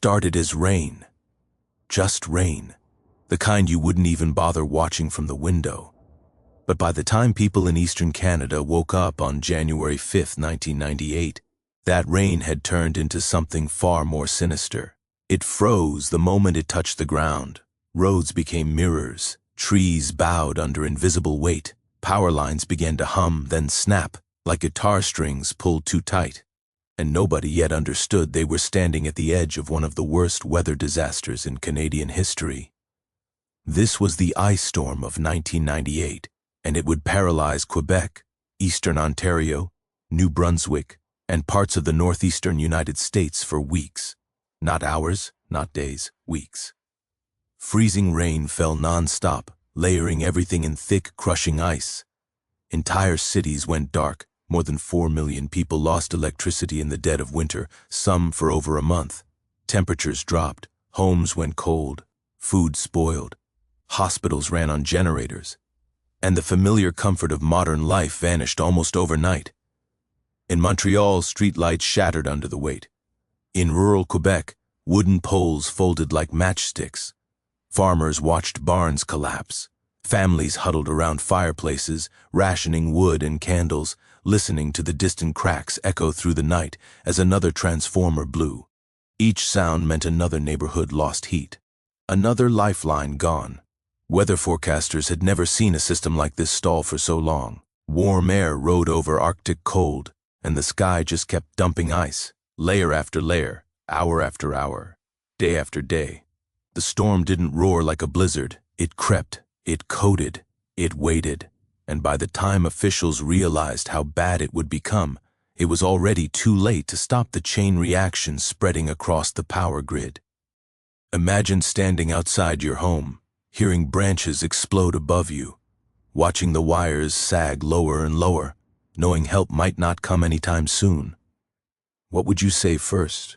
started as rain. Just rain. The kind you wouldn't even bother watching from the window. But by the time people in eastern Canada woke up on January 5, 1998, that rain had turned into something far more sinister. It froze the moment it touched the ground. Roads became mirrors. Trees bowed under invisible weight. Power lines began to hum, then snap, like guitar strings pulled too tight. And nobody yet understood they were standing at the edge of one of the worst weather disasters in Canadian history. This was the ice storm of 1998, and it would paralyze Quebec, eastern Ontario, New Brunswick, and parts of the northeastern United States for weeks. Not hours, not days, weeks. Freezing rain fell non-stop, layering everything in thick, crushing ice. Entire cities went dark. More than 4 million people lost electricity in the dead of winter, some for over a month. Temperatures dropped, homes went cold, food spoiled, hospitals ran on generators, and the familiar comfort of modern life vanished almost overnight. In Montreal, streetlights shattered under the weight. In rural Quebec, wooden poles folded like matchsticks. Farmers watched barns collapse. Families huddled around fireplaces, rationing wood and candles, listening to the distant cracks echo through the night as another transformer blew. Each sound meant another neighborhood lost heat. Another lifeline gone. Weather forecasters had never seen a system like this stall for so long. Warm air rode over Arctic cold, and the sky just kept dumping ice, layer after layer, hour after hour, day after day. The storm didn't roar like a blizzard. It crept, it coated, it waited, and by the time officials realized how bad it would become, it was already too late to stop the chain reaction spreading across the power grid. Imagine standing outside your home, hearing branches explode above you, watching the wires sag lower and lower, knowing help might not come anytime soon. What would you say first?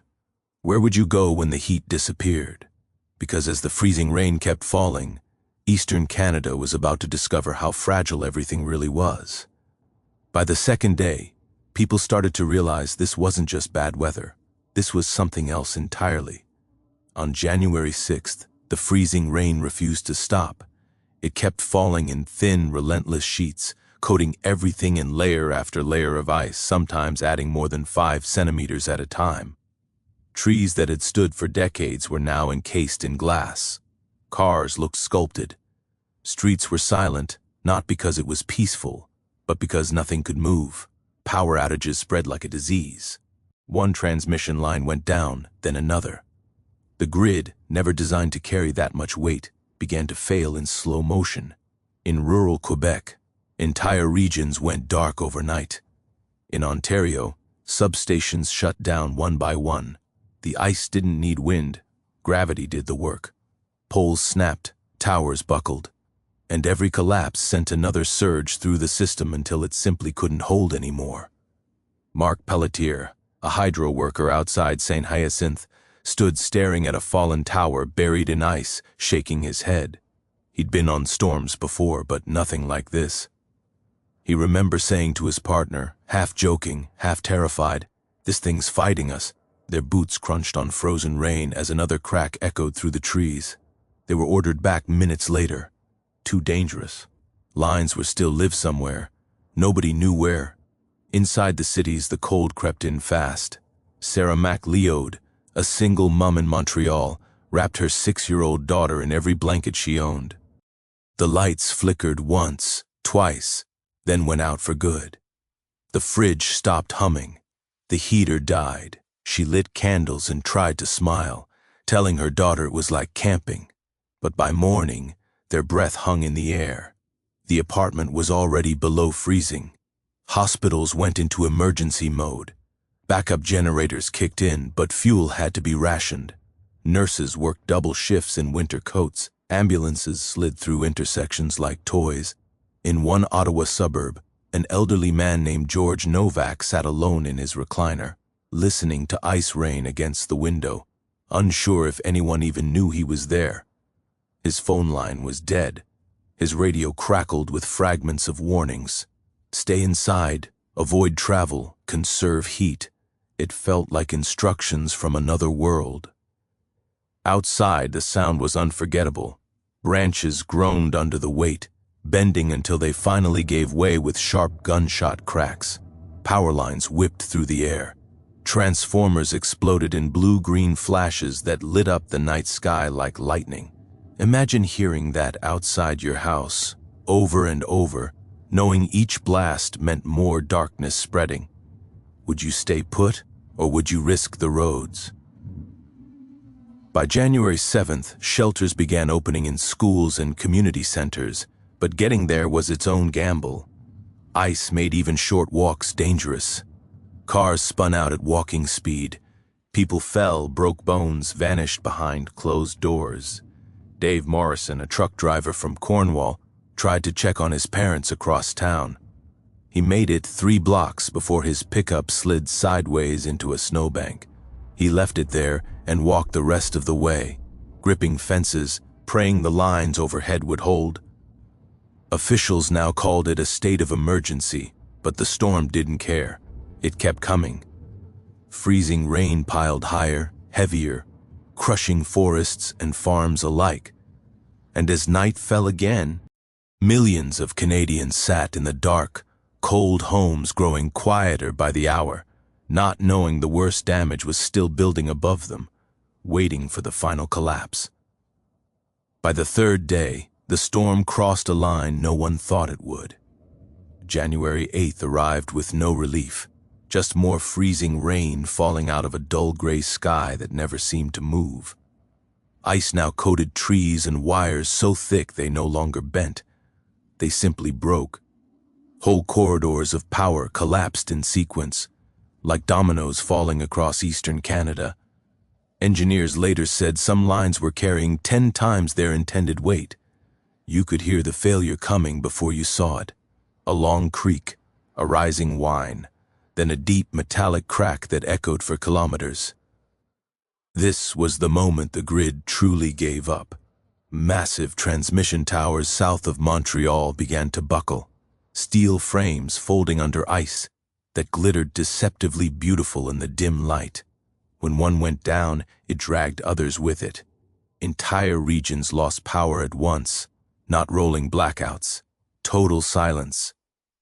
Where would you go when the heat disappeared? Because as the freezing rain kept falling, eastern Canada was about to discover how fragile everything really was. By the second day, people started to realize this wasn't just bad weather. This was something else entirely. On January 6th, the freezing rain refused to stop. It kept falling in thin, relentless sheets, coating everything in layer after layer of ice, sometimes adding more than 5 centimeters at a time. Trees that had stood for decades were now encased in glass. Cars looked sculpted. Streets were silent, not because it was peaceful, but because nothing could move. Power outages spread like a disease. One transmission line went down, then another. The grid, never designed to carry that much weight, began to fail in slow motion. In rural Quebec, entire regions went dark overnight. In Ontario, substations shut down one by one. The ice didn't need wind, gravity did the work. Poles snapped, towers buckled, and every collapse sent another surge through the system until it simply couldn't hold anymore. Mark Pelletier, a hydro worker outside St. Hyacinthe, stood staring at a fallen tower buried in ice, shaking his head. He'd been on storms before, but nothing like this. He remembers saying to his partner, half joking, half terrified, "This thing's fighting us." Their boots crunched on frozen rain as another crack echoed through the trees. They were ordered back minutes later. Too dangerous. Lines were still lived somewhere. Nobody knew where. Inside the cities, the cold crept in fast. Sarah MacLeod, a single mom in Montreal, wrapped her 6-year-old daughter in every blanket she owned. The lights flickered once, twice, then went out for good. The fridge stopped humming. The heater died. She lit candles and tried to smile, telling her daughter it was like camping. But by morning, their breath hung in the air. The apartment was already below freezing. Hospitals went into emergency mode. Backup generators kicked in, but fuel had to be rationed. Nurses worked double shifts in winter coats. Ambulances slid through intersections like toys. In one Ottawa suburb, an elderly man named George Novak sat alone in his recliner, listening to ice rain against the window, unsure if anyone even knew he was there. His phone line was dead. His radio crackled with fragments of warnings. Stay inside, avoid travel, conserve heat. It felt like instructions from another world. Outside, the sound was unforgettable. Branches groaned under the weight, bending until they finally gave way with sharp gunshot cracks. Power lines whipped through the air. Transformers exploded in blue-green flashes that lit up the night sky like lightning. Imagine hearing that outside your house, over and over, knowing each blast meant more darkness spreading. Would you stay put, or would you risk the roads? By January 7th, shelters began opening in schools and community centers, but getting there was its own gamble. Ice made even short walks dangerous. Cars spun out at walking speed. People fell, broke bones, vanished behind closed doors. Dave Morrison, a truck driver from Cornwall, tried to check on his parents across town. He made it 3 blocks before his pickup slid sideways into a snowbank. He left it there and walked the rest of the way, gripping fences, praying the lines overhead would hold. Officials now called it a state of emergency, but the storm didn't care. It kept coming. Freezing rain piled higher, heavier, crushing forests and farms alike. And as night fell again, millions of Canadians sat in the dark, cold homes growing quieter by the hour, not knowing the worst damage was still building above them, waiting for the final collapse. By the 3rd day, the storm crossed a line no one thought it would. January 8th arrived with no relief, just more freezing rain falling out of a dull gray sky that never seemed to move. Ice now coated trees and wires so thick they no longer bent. They simply broke. Whole corridors of power collapsed in sequence, like dominoes falling across eastern Canada. Engineers later said some lines were carrying 10 times their intended weight. You could hear the failure coming before you saw it. A long creak, a rising whine, then a deep metallic crack that echoed for kilometers. This was the moment the grid truly gave up. Massive transmission towers south of Montreal began to buckle, steel frames folding under ice that glittered deceptively beautiful in the dim light. When one went down, it dragged others with it. Entire regions lost power at once, not rolling blackouts, total silence.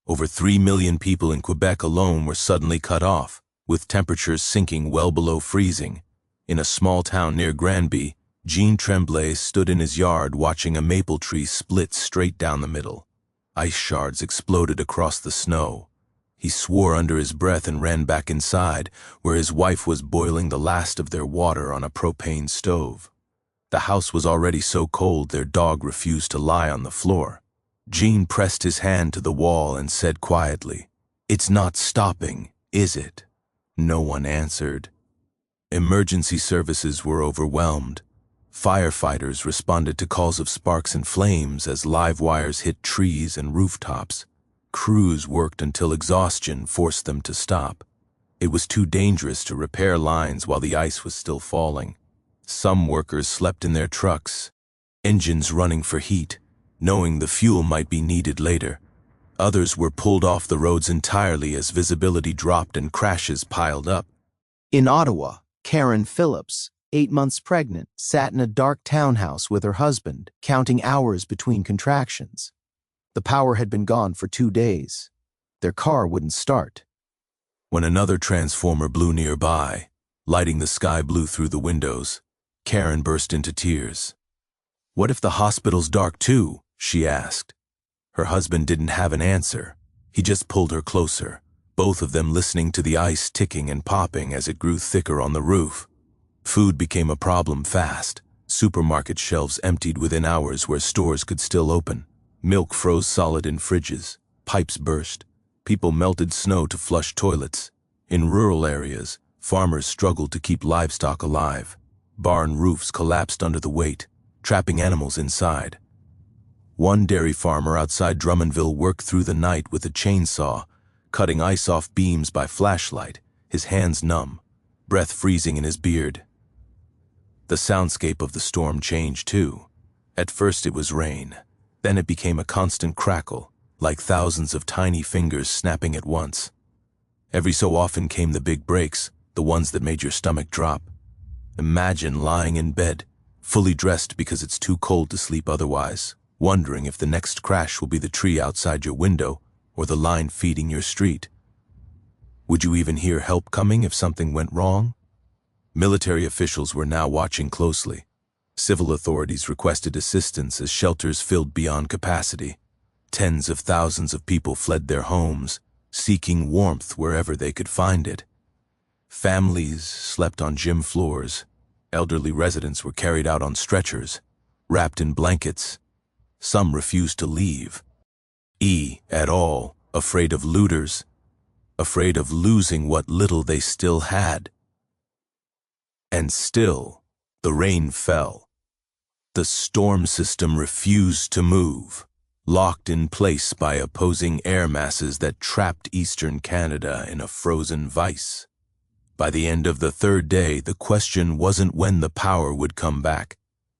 Over 3 million people in Quebec alone were suddenly cut off, with temperatures sinking well below freezing. In a small town near Granby, Jean Tremblay stood in his yard watching a maple tree split straight down the middle. Ice shards exploded across the snow. He swore under his breath and ran back inside, where his wife was boiling the last of their water on a propane stove. The house was already so cold their dog refused to lie on the floor. Jean pressed his hand to the wall and said quietly, "It's not stopping, is it?" No one answered. Emergency services were overwhelmed. Firefighters responded to calls of sparks and flames as live wires hit trees and rooftops. Crews worked until exhaustion forced them to stop. It was too dangerous to repair lines while the ice was still falling. Some workers slept in their trucks, engines running for heat, knowing the fuel might be needed later. Others were pulled off the roads entirely as visibility dropped and crashes piled up. In Ottawa, Karen Phillips, 8 months pregnant, sat in a dark townhouse with her husband, counting hours between contractions. The power had been gone for 2 days. Their car wouldn't start. When another transformer blew nearby, lighting the sky blue through the windows, Karen burst into tears. "What if the hospital's dark too?" she asked. Her husband didn't have an answer. He just pulled her closer, both of them listening to the ice ticking and popping as it grew thicker on the roof. Food became a problem fast. Supermarket shelves emptied within hours where stores could still open. Milk froze solid in fridges. Pipes burst. People melted snow to flush toilets. In rural areas, farmers struggled to keep livestock alive. Barn roofs collapsed under the weight, trapping animals inside. One dairy farmer outside Drummondville worked through the night with a chainsaw, cutting ice off beams by flashlight, his hands numb, breath freezing in his beard. The soundscape of the storm changed too. At first it was rain. Then it became a constant crackle, like thousands of tiny fingers snapping at once. Every so often came the big breaks, the ones that made your stomach drop. Imagine lying in bed, fully dressed because it's too cold to sleep otherwise, wondering if the next crash will be the tree outside your window or the line feeding your street. Would you even hear help coming if something went wrong? Military officials were now watching closely. Civil authorities requested assistance as shelters filled beyond capacity. Tens of thousands of people fled their homes, seeking warmth wherever they could find it. Families slept on gym floors. Elderly residents were carried out on stretchers, wrapped in blankets. Some refused to leave. At all, afraid of looters, afraid of losing what little they still had. And still, the rain fell. The storm system refused to move, locked in place by opposing air masses that trapped eastern Canada in a frozen vice. By the end of the third day, the question wasn't when the power would come back.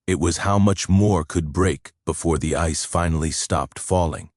It was how much more could break before the ice finally stopped falling.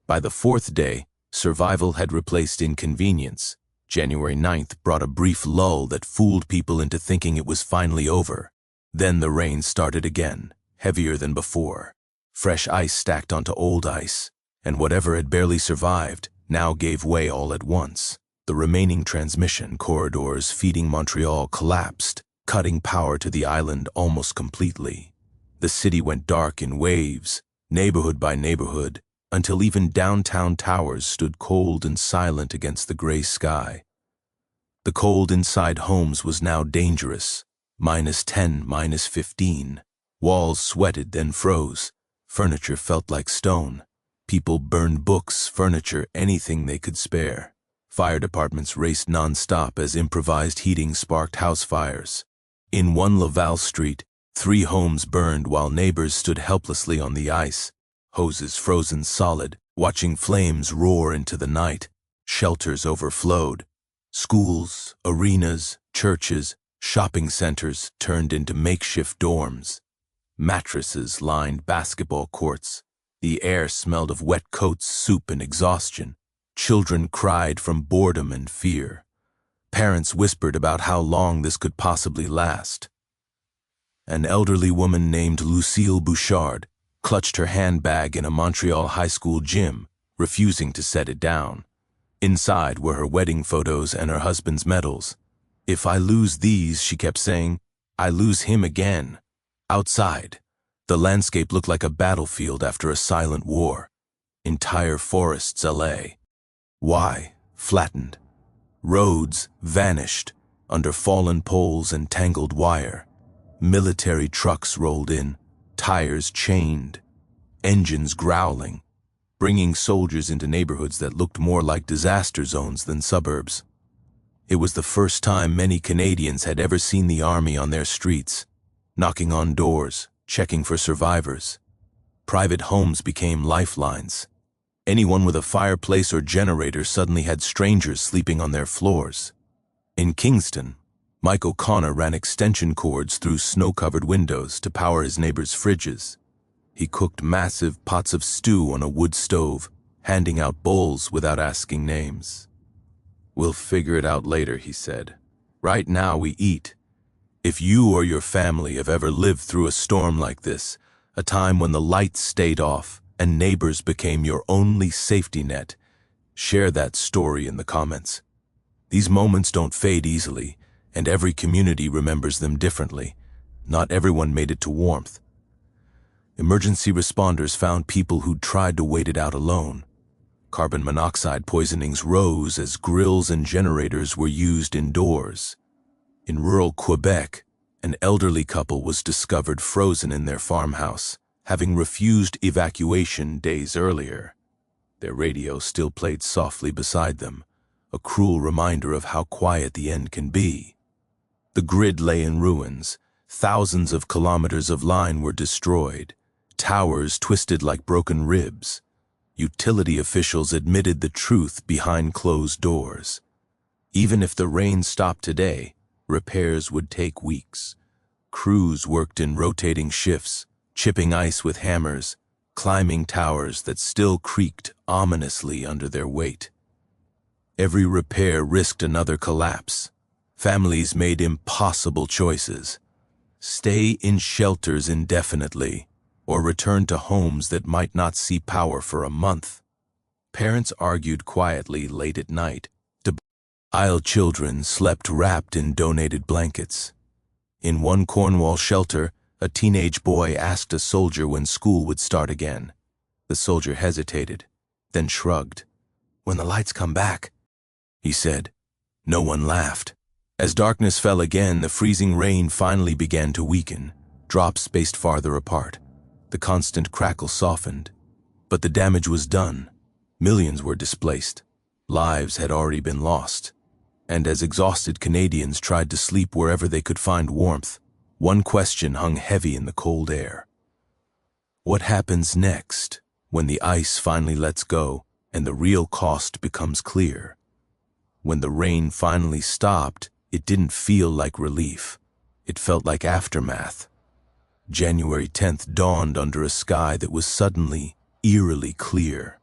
By the fourth day, survival had replaced inconvenience. January 9th brought a brief lull that fooled people into thinking it was finally over. Then the rain started again, heavier than before. Fresh ice stacked onto old ice, and whatever had barely survived now gave way all at once. The remaining transmission corridors feeding Montreal collapsed, cutting power to the island almost completely. The city went dark in waves, neighborhood by neighborhood, until even downtown towers stood cold and silent against the gray sky. The cold inside homes was now dangerous. -10, -15. Walls sweated, then froze. Furniture felt like stone. People burned books, furniture, anything they could spare. Fire departments raced non-stop as improvised heating sparked house fires. In one Laval street, 3 homes burned while neighbors stood helplessly on the ice, hoses frozen solid, watching flames roar into the night. Shelters overflowed. Schools, arenas, churches, shopping centers turned into makeshift dorms. Mattresses lined basketball courts. The air smelled of wet coats, soup, and exhaustion. Children cried from boredom and fear. Parents whispered about how long this could possibly last. An elderly woman named Lucille Bouchard clutched her handbag in a Montreal high school gym, refusing to set it down. Inside were her wedding photos and her husband's medals. "If I lose these," she kept saying, "I lose him again." Outside, the landscape looked like a battlefield after a silent war. Entire forests lay. Why? Flattened. Roads vanished under fallen poles and tangled wire. Military trucks rolled in, tires chained, engines growling, bringing soldiers into neighborhoods that looked more like disaster zones than suburbs. It was the first time many Canadians had ever seen the army on their streets, knocking on doors, checking for survivors. Private homes became lifelines. Anyone with a fireplace or generator suddenly had strangers sleeping on their floors. In Kingston, Mike O'Connor ran extension cords through snow-covered windows to power his neighbors' fridges. He cooked massive pots of stew on a wood stove, handing out bowls without asking names. "We'll figure it out later," he said. "Right now we eat. If you or your family have ever lived through a storm like this, a time when the lights stayed off and neighbors became your only safety net, share that story in the comments. These moments don't fade easily, and every community remembers them differently. Not everyone made it to warmth. Emergency responders found people who'd tried to wait it out alone. Carbon monoxide poisonings rose as grills and generators were used indoors. In rural Quebec, an elderly couple was discovered frozen in their farmhouse, having refused evacuation days earlier. Their radio still played softly beside them, a cruel reminder of how quiet the end can be. The grid lay in ruins. Thousands of kilometers of line were destroyed. Towers twisted like broken ribs. Utility officials admitted the truth behind closed doors. Even if the rain stopped today, repairs would take weeks. Crews worked in rotating shifts, chipping ice with hammers, climbing towers that still creaked ominously under their weight. Every repair risked another collapse. Families made impossible choices. Stay in shelters indefinitely, or return to homes that might not see power for a month. Parents argued quietly late at night. Isle children slept wrapped in donated blankets. In one Cornwall shelter, a teenage boy asked a soldier when school would start again. The soldier hesitated, then shrugged. "When the lights come back," he said. No one laughed. As darkness fell again, the freezing rain finally began to weaken. Drops spaced farther apart. The constant crackle softened. But the damage was done. Millions were displaced. Lives had already been lost. And as exhausted Canadians tried to sleep wherever they could find warmth, one question hung heavy in the cold air. What happens next when the ice finally lets go and the real cost becomes clear? When the rain finally stopped, it didn't feel like relief. It felt like aftermath. January 10th dawned under a sky that was suddenly, eerily clear.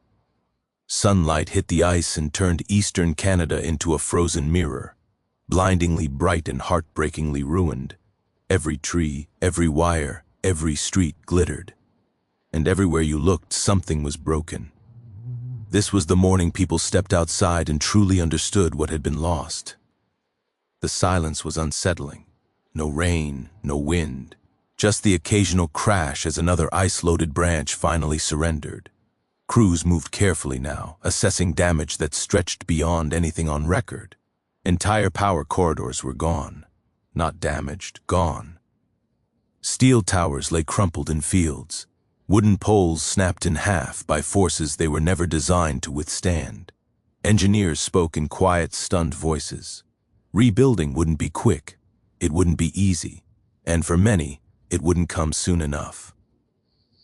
Sunlight hit the ice and turned eastern Canada into a frozen mirror, blindingly bright and heartbreakingly ruined. Every tree, every wire, every street glittered. And everywhere you looked, something was broken. This was the morning people stepped outside and truly understood what had been lost. The silence was unsettling. No rain, no wind, just the occasional crash as another ice-loaded branch finally surrendered. Crews moved carefully now, assessing damage that stretched beyond anything on record. Entire power corridors were gone. Not damaged, gone. Steel towers lay crumpled in fields. Wooden poles snapped in half by forces they were never designed to withstand. Engineers spoke in quiet, stunned voices. Rebuilding wouldn't be quick. It wouldn't be easy. And for many, it wouldn't come soon enough.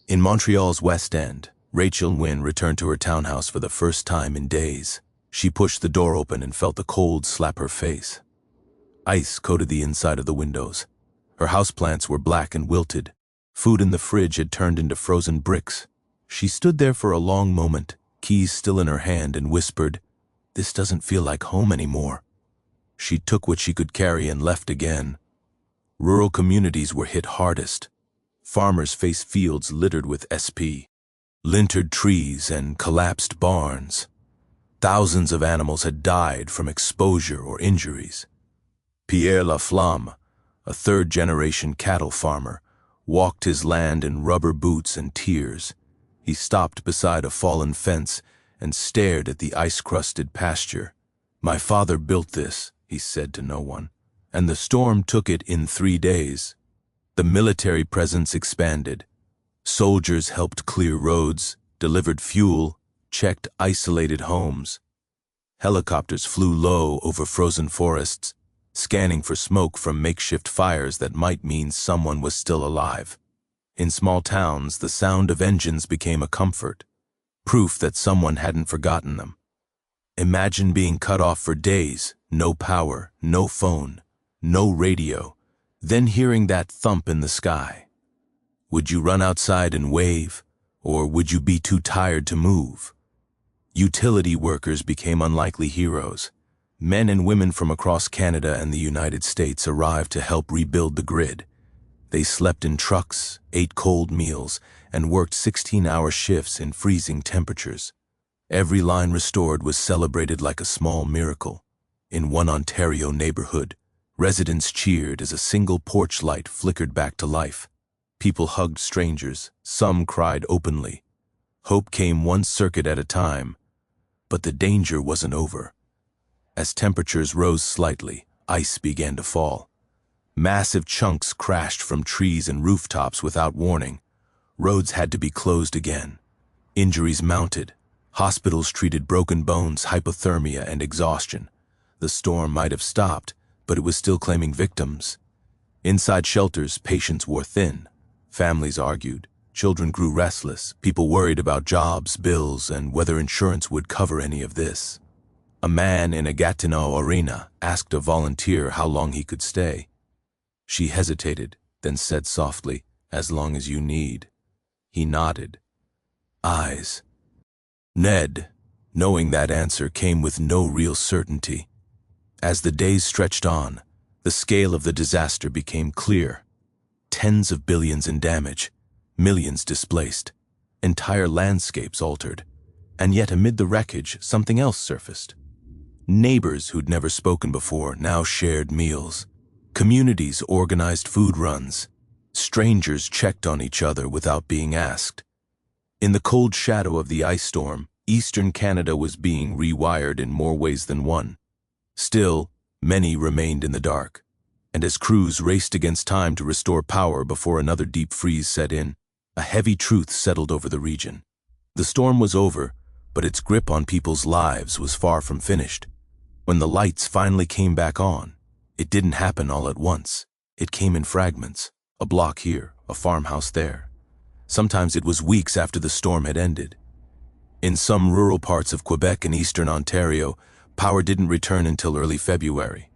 In Montreal's West End, Rachel Wynne returned to her townhouse for the first time in days. She pushed the door open and felt the cold slap her face. Ice coated the inside of the windows. Her houseplants were black and wilted. Food in the fridge had turned into frozen bricks. She stood there for a long moment, keys still in her hand, and whispered, "This doesn't feel like home anymore." She took what she could carry and left again. Rural communities were hit hardest. Farmers faced fields littered with SP. Lintered trees and collapsed barns. Thousands of animals had died from exposure or injuries. Pierre Laflamme, a third-generation cattle farmer, walked his land in rubber boots and tears. He stopped beside a fallen fence and stared at the ice-crusted pasture. "My father built this," he said to no one, "and the storm took it in 3 days." The military presence expanded. Soldiers helped clear roads, delivered fuel, checked isolated homes. Helicopters flew low over frozen forests, scanning for smoke from makeshift fires that might mean someone was still alive. In small towns, the sound of engines became a comfort, proof that someone hadn't forgotten them. Imagine being cut off for days, no power, no phone, no radio, then hearing that thump in the sky. Would you run outside and wave, or would you be too tired to move? Utility workers became unlikely heroes. Men and women from across Canada and the United States arrived to help rebuild the grid. They slept in trucks, ate cold meals, and worked 16-hour shifts in freezing temperatures. Every line restored was celebrated like a small miracle. In one Ontario neighborhood, residents cheered as a single porch light flickered back to life. People hugged strangers, some cried openly. Hope came one circuit at a time, but the danger wasn't over. As temperatures rose slightly, ice began to fall. Massive chunks crashed from trees and rooftops without warning. Roads had to be closed again. Injuries mounted. Hospitals treated broken bones, hypothermia, and exhaustion. The storm might have stopped, but it was still claiming victims. Inside shelters, patients wore thin. Families argued. Children grew restless. People worried about jobs, bills, and whether insurance would cover any of this. A man in a Gatineau arena asked a volunteer how long he could stay. She hesitated, then said softly, "As long as you need." He nodded. Eyes. Ned, knowing that answer, came with no real certainty. As the days stretched on, the scale of the disaster became clear. Tens of billions in damage, millions displaced, entire landscapes altered. And yet amid the wreckage, something else surfaced. Neighbors who'd never spoken before now shared meals. Communities organized food runs. Strangers checked on each other without being asked. In the cold shadow of the ice storm, eastern Canada was being rewired in more ways than one. Still, many remained in the dark. And as crews raced against time to restore power before another deep freeze set in, a heavy truth settled over the region. The storm was over, but its grip on people's lives was far from finished. When the lights finally came back on, it didn't happen all at once. It came in fragments, a block here, a farmhouse there. Sometimes it was weeks after the storm had ended. In some rural parts of Quebec and eastern Ontario, power didn't return until early February.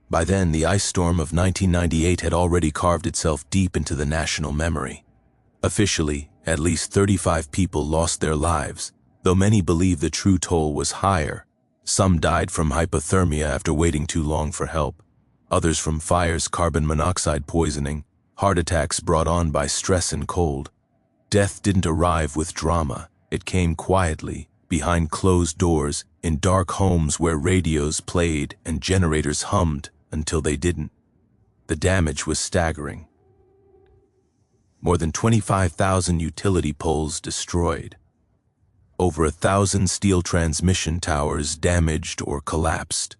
By then, the ice storm of 1998 had already carved itself deep into the national memory. Officially, at least 35 people lost their lives, though many believe the true toll was higher. Some died from hypothermia after waiting too long for help. Others from fire's carbon monoxide poisoning, heart attacks brought on by stress and cold. Death didn't arrive with drama. It came quietly, behind closed doors, in dark homes where radios played and generators hummed until they didn't. The damage was staggering. More than 25,000 utility poles destroyed. Over 1,000 steel transmission towers damaged or collapsed.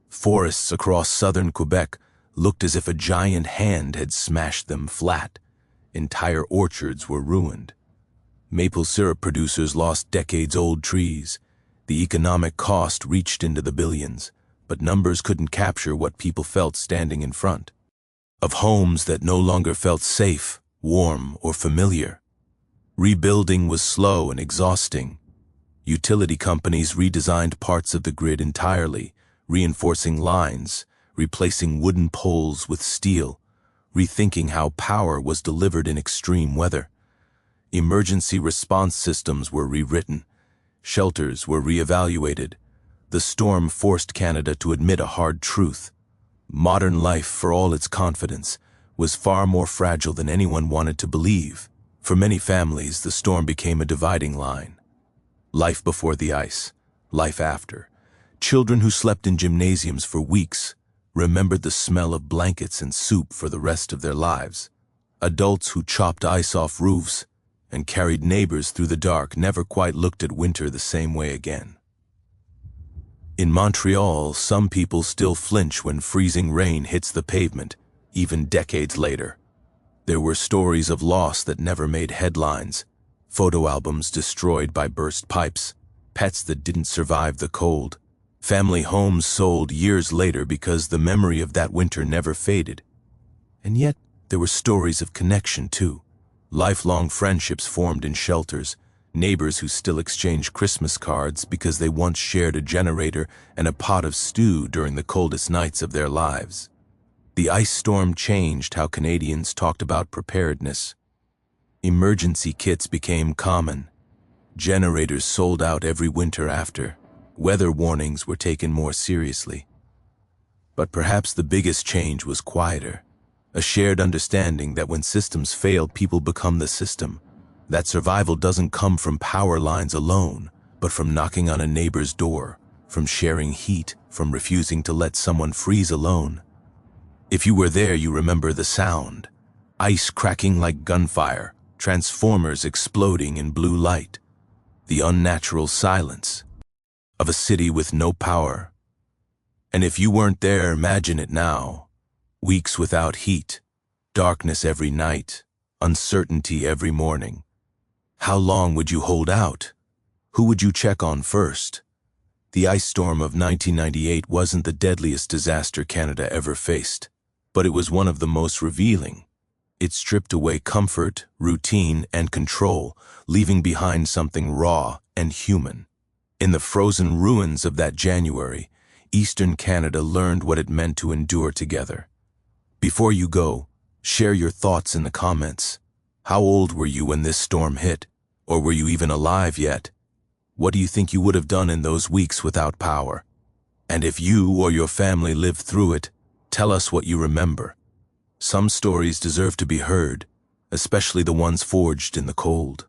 Forests across southern Quebec looked as if a giant hand had smashed them flat. Entire orchards were ruined. Maple syrup producers lost decades-old trees. The economic cost reached into the billions, but numbers couldn't capture what people felt standing in front of homes that no longer felt safe, warm, or familiar. Rebuilding was slow and exhausting. Utility companies redesigned parts of the grid entirely, reinforcing lines, replacing wooden poles with steel, rethinking how power was delivered in extreme weather. Emergency response systems were rewritten. Shelters were reevaluated. The storm forced Canada to admit a hard truth. Modern life, for all its confidence, was far more fragile than anyone wanted to believe. For many families, the storm became a dividing line. Life before the ice, life after. Children who slept in gymnasiums for weeks remembered the smell of blankets and soup for the rest of their lives. Adults who chopped ice off roofs and carried neighbors through the dark never quite looked at winter the same way again. In Montreal, some people still flinch when freezing rain hits the pavement, even decades later. There were stories of loss that never made headlines, photo albums destroyed by burst pipes, pets that didn't survive the cold, family homes sold years later because the memory of that winter never faded. And yet, there were stories of connection too. Lifelong friendships formed in shelters, neighbors who still exchange Christmas cards because they once shared a generator and a pot of stew during the coldest nights of their lives. The ice storm changed how Canadians talked about preparedness. Emergency kits became common. Generators sold out every winter after. Weather warnings were taken more seriously. But perhaps the biggest change was quieter. A shared understanding that when systems fail, people become the system. That survival doesn't come from power lines alone, but from knocking on a neighbor's door, from sharing heat, from refusing to let someone freeze alone. If you were there, you remember the sound. Ice cracking like gunfire, transformers exploding in blue light. The unnatural silence of a city with no power. And if you weren't there, imagine it now. Weeks without heat, darkness every night, uncertainty every morning. How long would you hold out? Who would you check on first? The ice storm of 1998 wasn't the deadliest disaster Canada ever faced, but it was one of the most revealing. It stripped away comfort, routine, and control, leaving behind something raw and human. In the frozen ruins of that January, Eastern Canada learned what it meant to endure together. Before you go, share your thoughts in the comments. How old were you when this storm hit? Or were you even alive yet? What do you think you would have done in those weeks without power? And if you or your family lived through it, tell us what you remember. Some stories deserve to be heard, especially the ones forged in the cold.